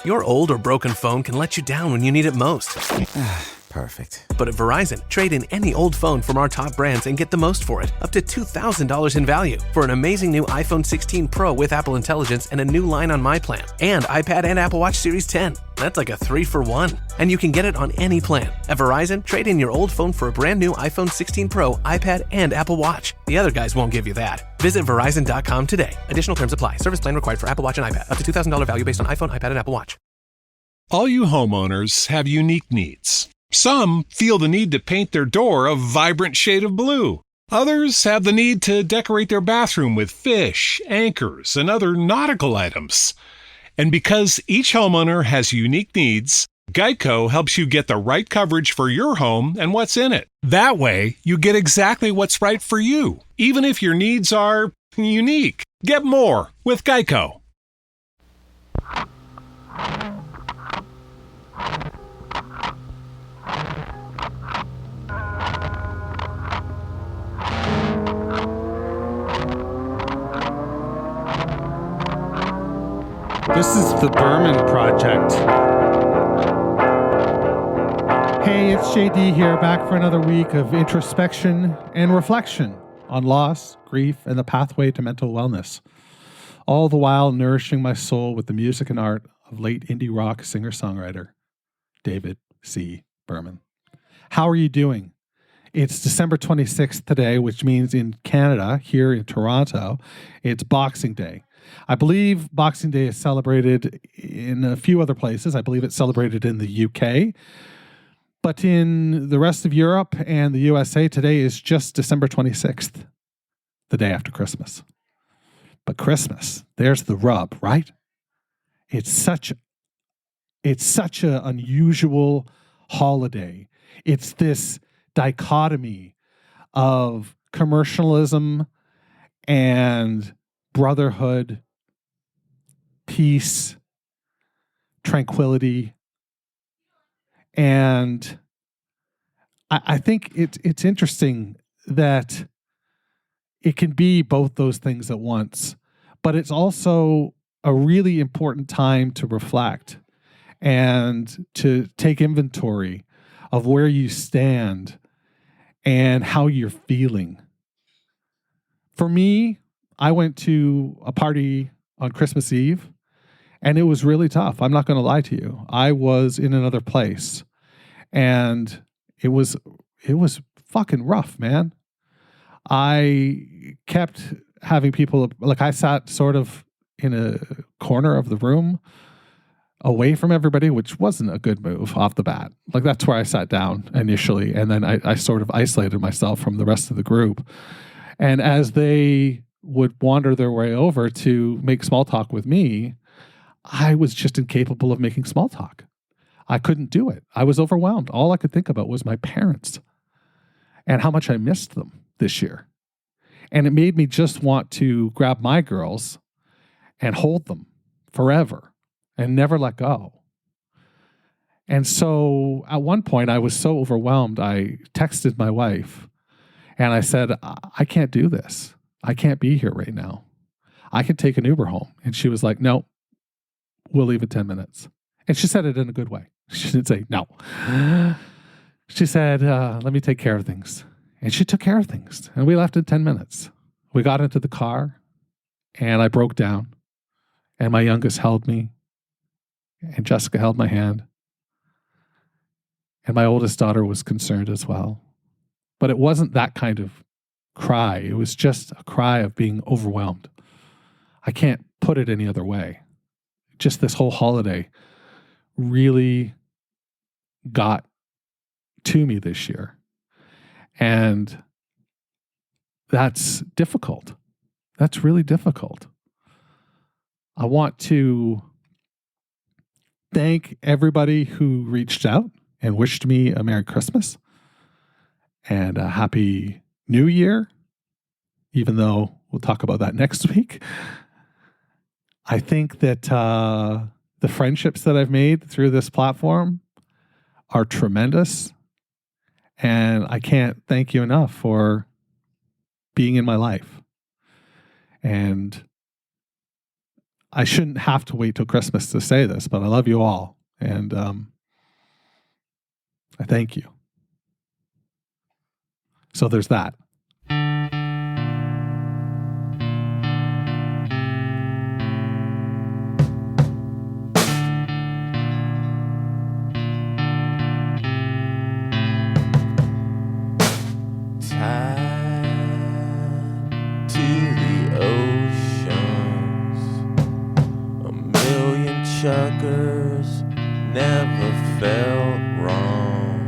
Your old or broken phone can let you down when you need it most. Perfect. But at Verizon, trade in any old phone from our top brands and get the most for it, up to $2,000 in value, for an amazing new iPhone 16 Pro with Apple Intelligence and a new line on My Plan, and iPad and Apple Watch Series 10. That's like a 3-for-1. And you can get it on any plan. At Verizon, trade in your old phone for a brand new iPhone 16 Pro, iPad, and Apple Watch. The other guys won't give you that. Visit Verizon.com today. Additional terms apply. Service plan required for Apple Watch and iPad. Up to $2,000 value based on iPhone, iPad, and Apple Watch. All you homeowners have unique needs. Some feel the need to paint their door a vibrant shade of blue. Others have the need to decorate their bathroom with fish, anchors, and other nautical items. And because each homeowner has unique needs, Geico helps you get the right coverage for your home and what's in it. That way, you get exactly what's right for you, even if your needs are unique. Get more with Geico. This is the Berman Project. Hey, it's JD here, back for another week of introspection and reflection on loss, grief, and the pathway to mental wellness. All the while nourishing my soul with the music and art of late indie rock singer-songwriter David C. Berman. How are you doing? It's December 26th today, which means in Canada, here in Toronto, it's Boxing Day. I believe Boxing Day is celebrated in a few other places. I believe it's celebrated in the UK. But in the rest of Europe and the USA, today is just December 26th, the day after Christmas. But Christmas, there's the rub, right? It's such an unusual holiday. It's this dichotomy of commercialism and brotherhood, peace, tranquility. And I think it's interesting that it can be both those things at once, but it's also a really important time to reflect and to take inventory of where you stand and how you're feeling. For me, I went to a party on Christmas Eve, and it was really tough. I'm not going to lie to you. I was in another place, and it was fucking rough, man. I kept having people, like I sat sort of in a corner of the room away from everybody, which wasn't a good move off the bat. Like that's where I sat down initially, and then I sort of isolated myself from the rest of the group. And as they would wander their way over to make small talk with me, I was just incapable of making small talk. I couldn't do it. I was overwhelmed. All I could think about was my parents and how much I missed them this year. And it made me just want to grab my girls and hold them forever and never let go. And so at one point I was so overwhelmed, I texted my wife and I said, I can't do this. I can't be here right now. I can take an Uber home. And she was like, no, we'll leave in 10 minutes. And she said it in a good way. She didn't say no. She said, let me take care of things. And she took care of things. And we left in 10 minutes. We got into the car and I broke down. And my youngest held me. And Jessica held my hand. And my oldest daughter was concerned as well. But it wasn't that kind of cry. It was just a cry of being overwhelmed. I can't put it any other way. Just this whole holiday really got to me this year. And that's difficult. That's really difficult. I want to thank everybody who reached out and wished me a Merry Christmas and a Happy New Year, even though we'll talk about that next week. I think that the friendships that I've made through this platform are tremendous. And I can't thank you enough for being in my life. And I shouldn't have to wait till Christmas to say this, but I love you all. And I thank you. So there's that. Chuckers never felt wrong.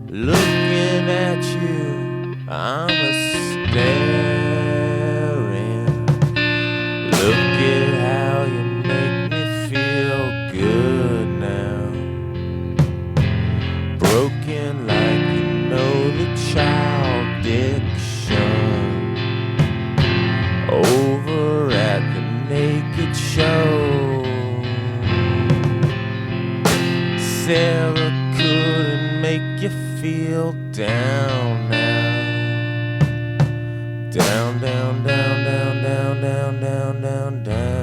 Looking at you, I'm a staring. Look at how you make me feel good now. Broken like you know the child diction. Over at the naked show. Sarah couldn't make you feel down now. Down, down, down, down, down, down, down, down, down.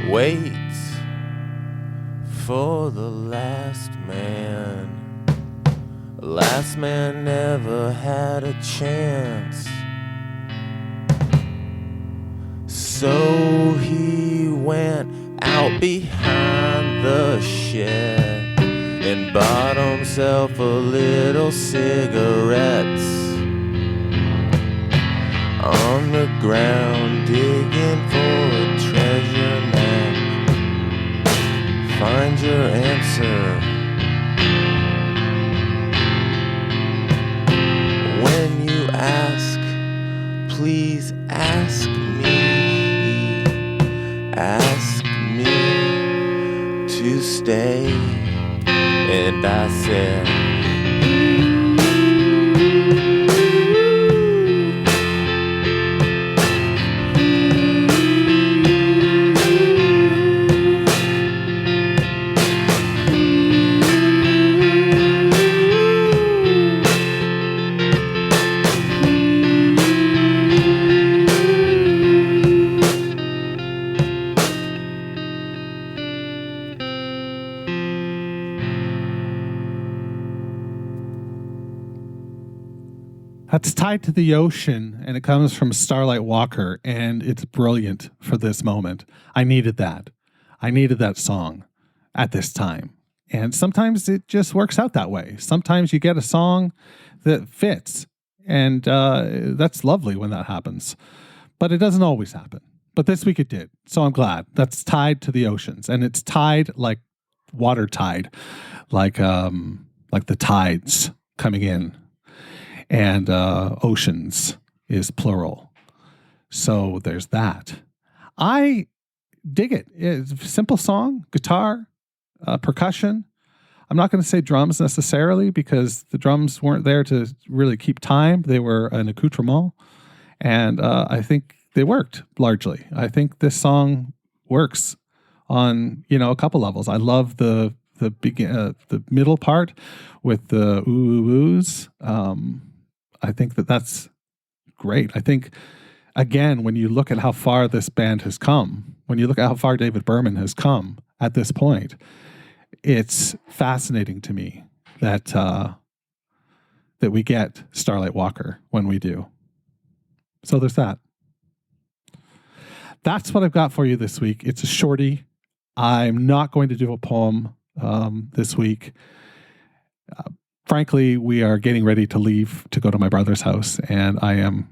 Wait for the last man. The last man never had a chance. So he went out behind the shed and bought himself a little cigarettes. On the ground digging for a treasure map. Find your answer. When you ask, please ask me. Ask me to stay. And I said, That's Tied to the Ocean, and it comes from Starlight Walker, and it's brilliant for this moment. I needed that. I needed that song at this time. And sometimes it just works out that way. Sometimes you get a song that fits, and that's lovely when that happens. But it doesn't always happen. But this week it did, so I'm glad. That's Tied to the Oceans, and it's tied like water tide, like the tides coming in. And oceans is plural. So there's that. I dig it. It's a simple song, guitar, percussion. I'm not going to say drums necessarily because the drums weren't there to really keep time. They were an accoutrement. And I think they worked largely. I think this song works on, a couple levels. I love the middle part with the ooh-oohs. I think that's great. I think, again, when you look at how far this band has come, when you look at how far David Berman has come at this point, it's fascinating to me that we get Starlight Walker when we do. So there's that. That's what I've got for you this week. It's a shorty. I'm not going to do a poem this week. Frankly, we are getting ready to leave to go to my brother's house, and I am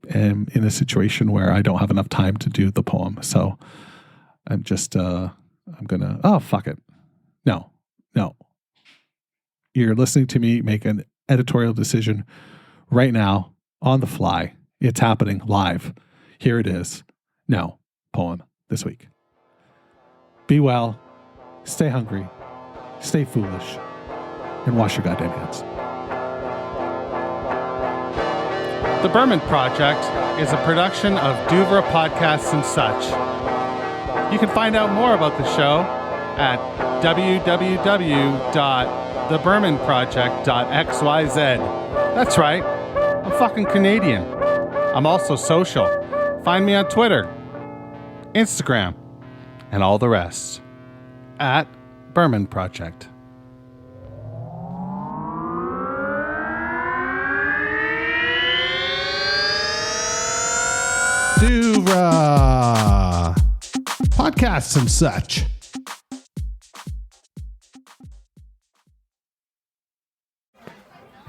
in a situation where I don't have enough time to do the poem. So I'm just, I'm going to, fuck it. No. You're listening to me make an editorial decision right now on the fly. It's happening live. Here it is. No poem this week. Be well. stay hungry, stay foolish, and wash your goddamn hands. The Berman Project is a production of Douvra Podcasts and Such. You can find out more about the show at www.thebermanproject.xyz. That's right, I'm fucking Canadian. I'm also social. Find me on Twitter, Instagram, and all the rest at Berman Project. Douvra Podcasts and Such.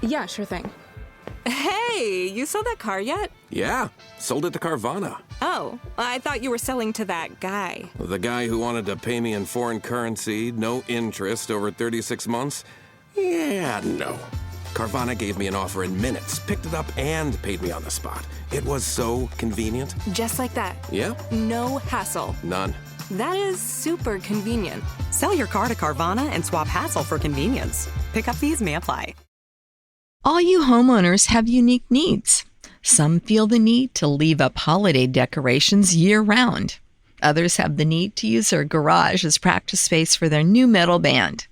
Yeah, sure thing. Hey, you sold that car yet? Yeah, sold it to Carvana. Oh, I thought you were selling to that guy. The guy who wanted to pay me in foreign currency, no interest, over 36 months? Yeah, no. Carvana gave me an offer in minutes, picked it up, and paid me on the spot. It was so convenient. Just like that. Yeah? No hassle. None. That is super convenient. Sell your car to Carvana and swap hassle for convenience. Pickup fees may apply. All you homeowners have unique needs. Some feel the need to leave up holiday decorations year-round. Others have the need to use their garage as practice space for their new metal band.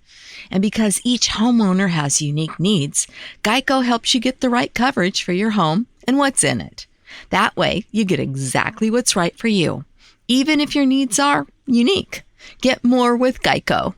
And because each homeowner has unique needs, Geico helps you get the right coverage for your home and what's in it. That way, you get exactly what's right for you, even if your needs are unique. Get more with Geico.